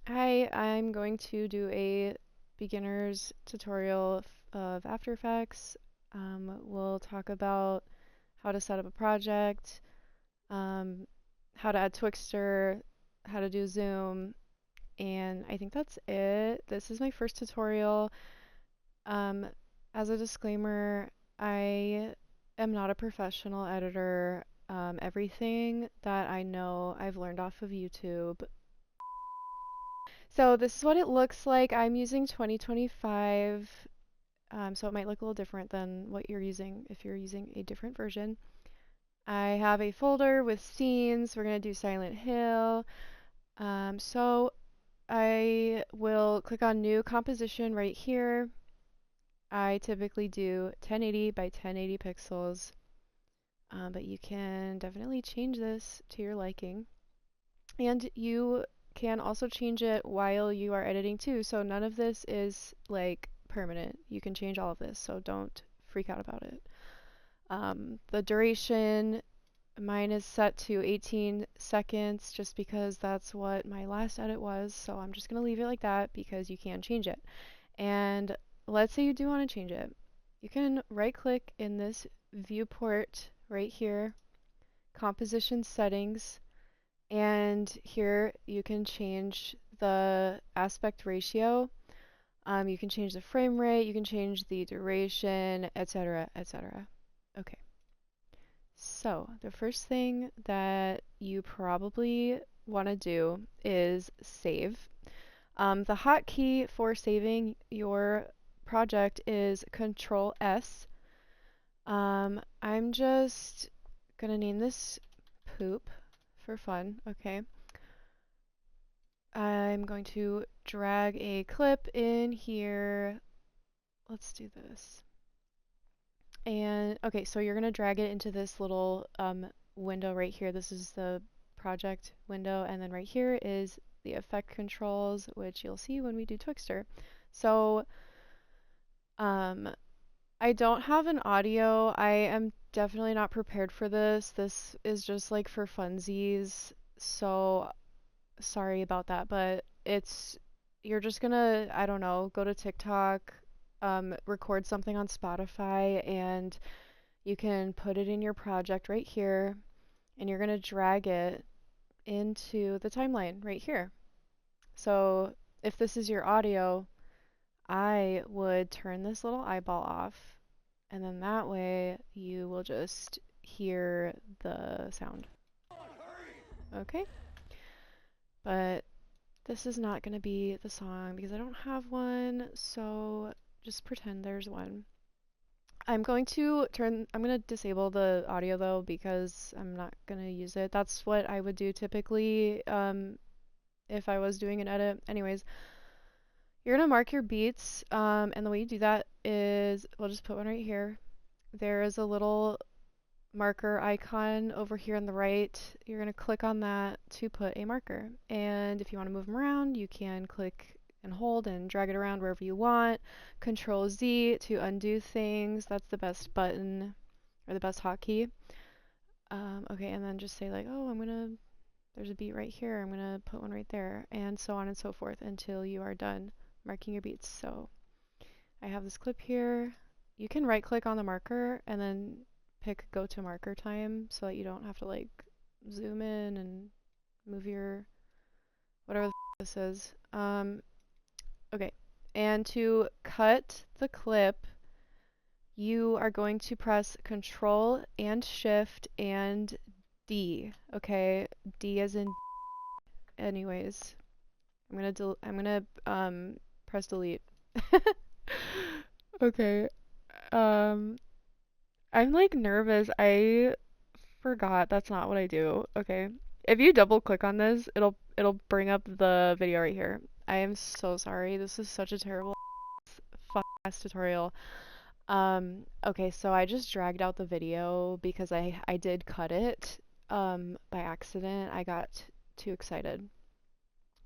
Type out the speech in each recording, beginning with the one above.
Hi, I'm going to do a beginner's tutorial of After Effects. We'll talk about how to set up a project, um, how to add twixtor, how to do zoom, and I think that's it. This is my first tutorial. Um, as a disclaimer, I am not a professional editor. Everything that I know I've learned off of YouTube. So this is what it looks like. I'm using 2025, so it might look a little different than what you're using if you're using a different version. I have a folder with scenes. We're going to do Silent Hill. So I will click on New Composition right here. I typically do 1080 by 1080 pixels, but you can definitely change this to your liking. And you can also change it while you are editing too, so none of this is like permanent. You can change all of this, so don't freak out about it. The duration, mine is set to 18 seconds just because that's what my last edit was, so I'm just going to leave it like that because you can change it. And let's say you do want to change it. You can right click in this viewport right here, composition settings, and here you can change the aspect ratio. You can change the frame rate, you can change the duration, etc., etc. Okay. So the first thing that you probably want to do is save. The hotkey for saving your project is Control S. I'm just gonna name this poop for fun, okay? I'm going to drag a clip in here. Let's do this. And okay, so you're going to drag it into this little window right here. This is the project window, and then right here is the effect controls, which you'll see when we do twixtor. So I don't have an audio. I am definitely not prepared for this. This is just like for funsies. So sorry about that, but you're just gonna, I don't know, go to TikTok, record something on Spotify, and you can put it in your project right here, and you're gonna drag it into the timeline right here. So if this is your audio, I would turn this little eyeball off, and then that way you will just hear the sound. Okay? But this is not going to be the song because I don't have one, so just pretend there's one. I'm going to disable the audio though because I'm not going to use it. That's what I would do typically if I was doing an edit. Anyways, you're going to mark your beats, and the way you do that is, we'll just put one right here. There is a little marker icon over here on the right. You're going to click on that to put a marker. And if you want to move them around, you can click and hold and drag it around wherever you want. Control Z to undo things. That's the best button or the best hotkey. Okay, and then just say like, oh, there's a beat right here. I'm going to put one right there, and so on and so forth until you are done marking your beats. So I have this clip here. You can right click on the marker and then pick go to marker time so that you don't have to like zoom in and move your whatever this is. Okay, and to cut the clip, you are going to press Control and Shift and D. Okay, D as in. Anyways, I'm gonna press delete. Okay. Um, I'm like nervous. I forgot that's not what I do. Okay. If you double click on this, it'll bring up the video right here. I am so sorry. This is such a terrible ass tutorial. Okay, so I just dragged out the video because I did cut it by accident. I got too excited.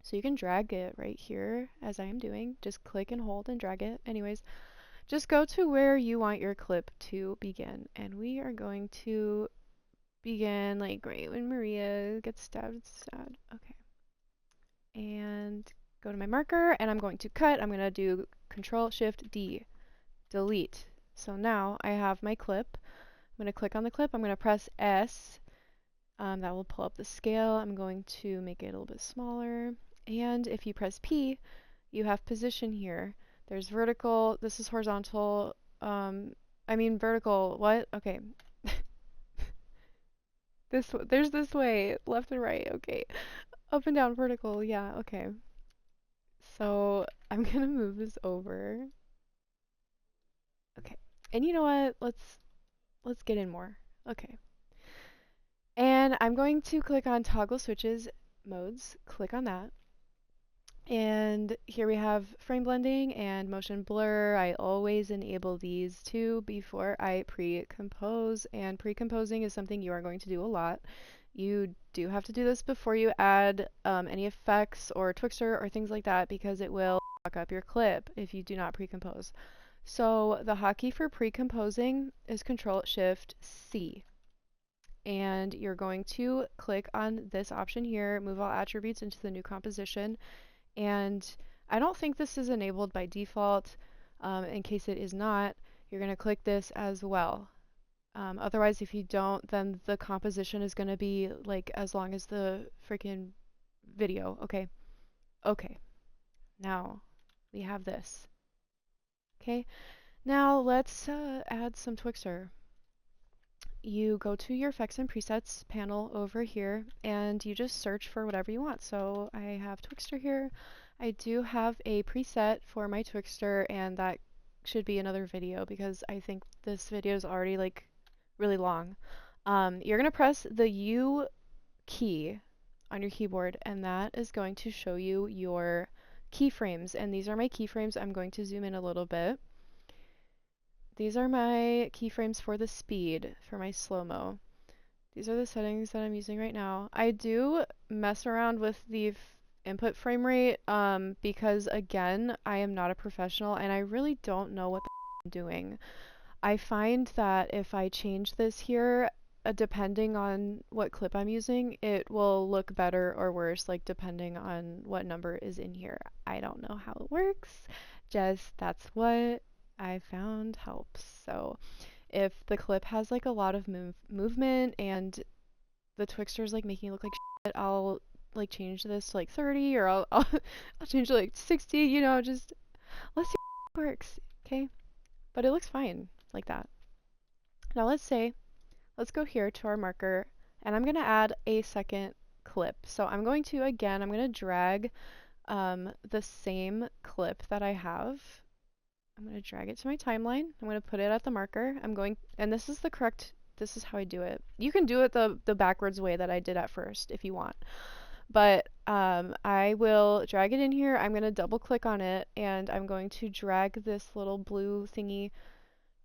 So you can drag it right here as I am doing. Just click and hold and drag it. Anyways, just go to where you want your clip to begin. And we are going to begin like right when Maria gets stabbed. It's sad. Okay. And go to my marker, and I'm going to cut. I'm going to do Control Shift D, delete. So now I have my clip. I'm going to click on the clip. I'm going to press S. That will pull up the scale. I'm going to make it a little bit smaller. And if you press P, you have position here. There's vertical. This is horizontal. Vertical. What? Okay. There's this way, left and right. Okay. Up and down, vertical. Yeah, okay. So I'm gonna move this over. Okay. And you know what? Let's get in more. Okay. And I'm going to click on toggle switches modes. Click on that. And here we have frame blending and motion blur. I always enable these two before I pre-compose, and pre-composing is something you are going to do a lot. You do have to do this before you add any effects or twixtor or things like that, because it will fuck up your clip if you do not pre-compose. So the hotkey for pre-composing is Control Shift C. And you're going to click on this option here, move all attributes into the new composition. And I don't think this is enabled by default. In case it is not, you're going to click this as well. Otherwise, if you don't, then the composition is going to be like as long as the freaking video. Okay. Okay. Now we have this. Okay. Now let's add some twixtor. You go to your effects and presets panel over here, and you just search for whatever you want. So I have twixtor here. I do have a preset for my twixtor, and that should be another video because I think this video is already like really long. You're gonna press the U key on your keyboard, and that is going to show you your keyframes. And these are my keyframes. I'm going to zoom in a little bit. These are my keyframes for the speed, for my slow-mo. These are the settings that I'm using right now. I do mess around with the input frame rate because, again, I am not a professional and I really don't know what I'm doing. I find that if I change this here, depending on what clip I'm using, it will look better or worse, like depending on what number is in here. I don't know how it works, just that's what I found helps. So if the clip has like a lot of movement and the twixtor's like making it look like shit, I'll like change this to like 30, or I'll change it to like 60, you know, just let's see if it works, okay? But it looks fine like that. Now let's go here to our marker, and I'm gonna add a second clip. So I'm going to drag the same clip that I have. I'm going to drag it to my timeline. I'm going to put it at the marker. And this is how I do it. You can do it the backwards way that I did at first if you want. But I will drag it in here. I'm going to double click on it, and I'm going to drag this little blue thingy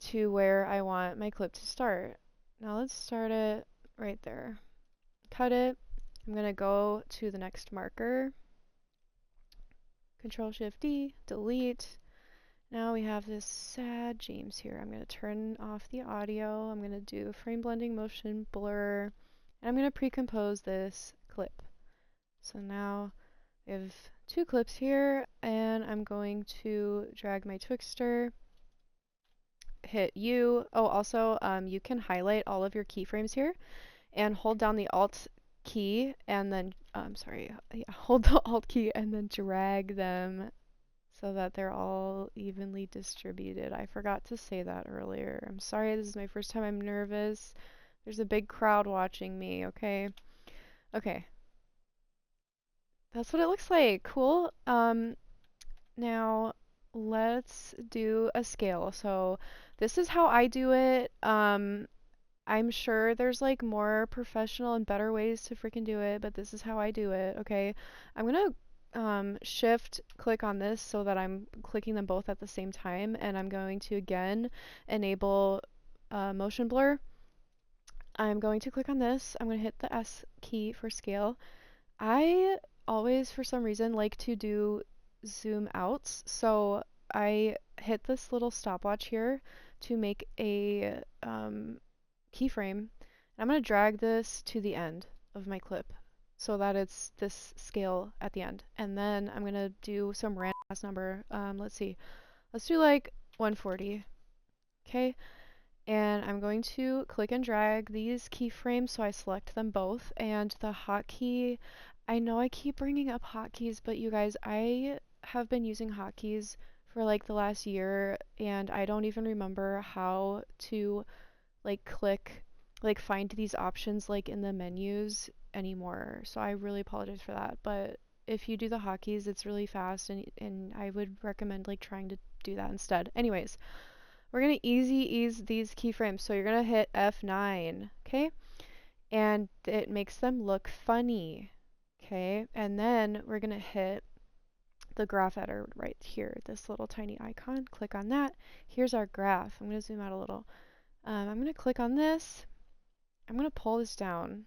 to where I want my clip to start. Now let's start it right there. Cut it. I'm going to go to the next marker. Control Shift D, delete. Now we have this sad James here. I'm going to turn off the audio. I'm going to do frame blending, motion blur, and I'm going to pre-compose this clip. So now we have two clips here, and I'm going to drag my twixtor, hit U. Oh, also, you can highlight all of your keyframes here and hold down the Alt key and then, hold the Alt key and then drag them so that they're all evenly distributed. I forgot to say that earlier. I'm sorry, this is my first time. I'm nervous. There's a big crowd watching me, okay? Okay. That's what it looks like. Cool. Now let's do a scale. So this is how I do it. I'm sure there's like more professional and better ways to freaking do it, but this is how I do it, okay? I'm gonna shift click on this so that I'm clicking them both at the same time, and I'm going to again enable motion blur. I'm going to click on this. I'm going to hit the S key for scale. I always, for some reason, like to do zoom outs, so I hit this little stopwatch here to make a keyframe. I'm going to drag this to the end of my clip. so that it's this scale at the end. And then I'm gonna do some random ass number. Let's see. Let's do like 140. Okay. And I'm going to click and drag these keyframes so I select them both. And the hotkey, I know I keep bringing up hotkeys, but you guys, I have been using hotkeys for like the last year and I don't even remember how to like click, like find these options like in the menus anymore. So I really apologize for that. But if you do the hotkeys, it's really fast and I would recommend like trying to do that instead. Anyways, we're going to easy ease these keyframes. So you're going to hit F9, okay? And it makes them look funny, okay? And then we're going to hit the graph editor right here, this little tiny icon. Click on that. Here's our graph. I'm going to zoom out a little. I'm going to click on this. I'm going to pull this down.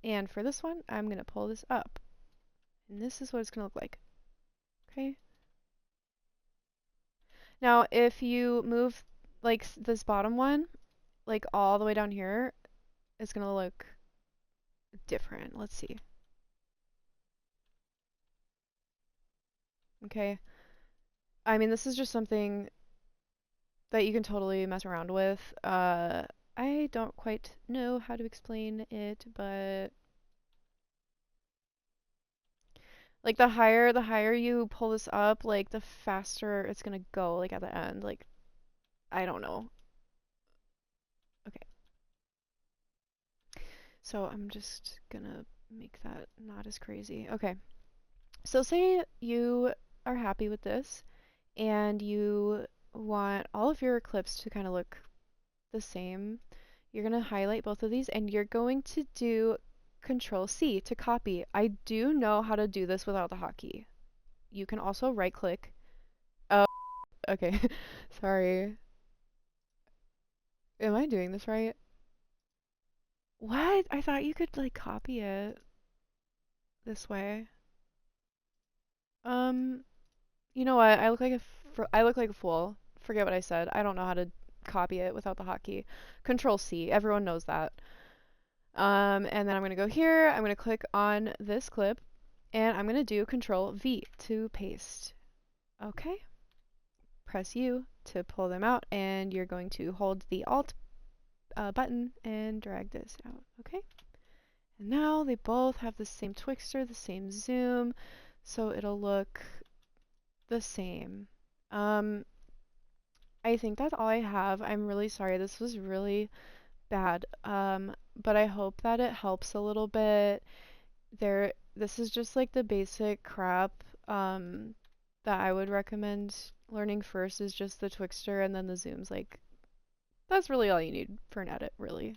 And for this one, I'm going to pull this up. And this is what it's going to look like, okay? Now, if you move like this bottom one, like all the way down here, it's gonna look different. Let's see. Okay. I mean, this is just something that you can totally mess around with. I don't quite know how to explain it, but like the higher you pull this up, like the faster it's gonna go, like at the end. Like, I don't know. Okay. So I'm just gonna make that not as crazy. Okay. So say you are happy with this and you want all of your clips to kind of look the same. You're going to highlight both of these and you're going to do Control C to copy. I do know how to do this without the hotkey. You can also right click. Oh, okay. Sorry. Am I doing this right? What? I thought you could like copy it this way. Um, you know what? I look like a fool. Forget what I said. I don't know how to copy it without the hotkey. Control C. Everyone knows that. And then I'm going to go here. I'm going to click on this clip and I'm going to do Control V to paste. Okay. Press U to pull them out and you're going to hold the Alt button and drag this out. Okay. And now they both have the same twixtor, the same zoom, so it'll look the same. I think that's all I have. I'm really sorry. This was really bad. But I hope that it helps a little bit. This is just like the basic crap that I would recommend learning first is just the twixtor and then the zooms. Like, that's really all you need for an edit, really.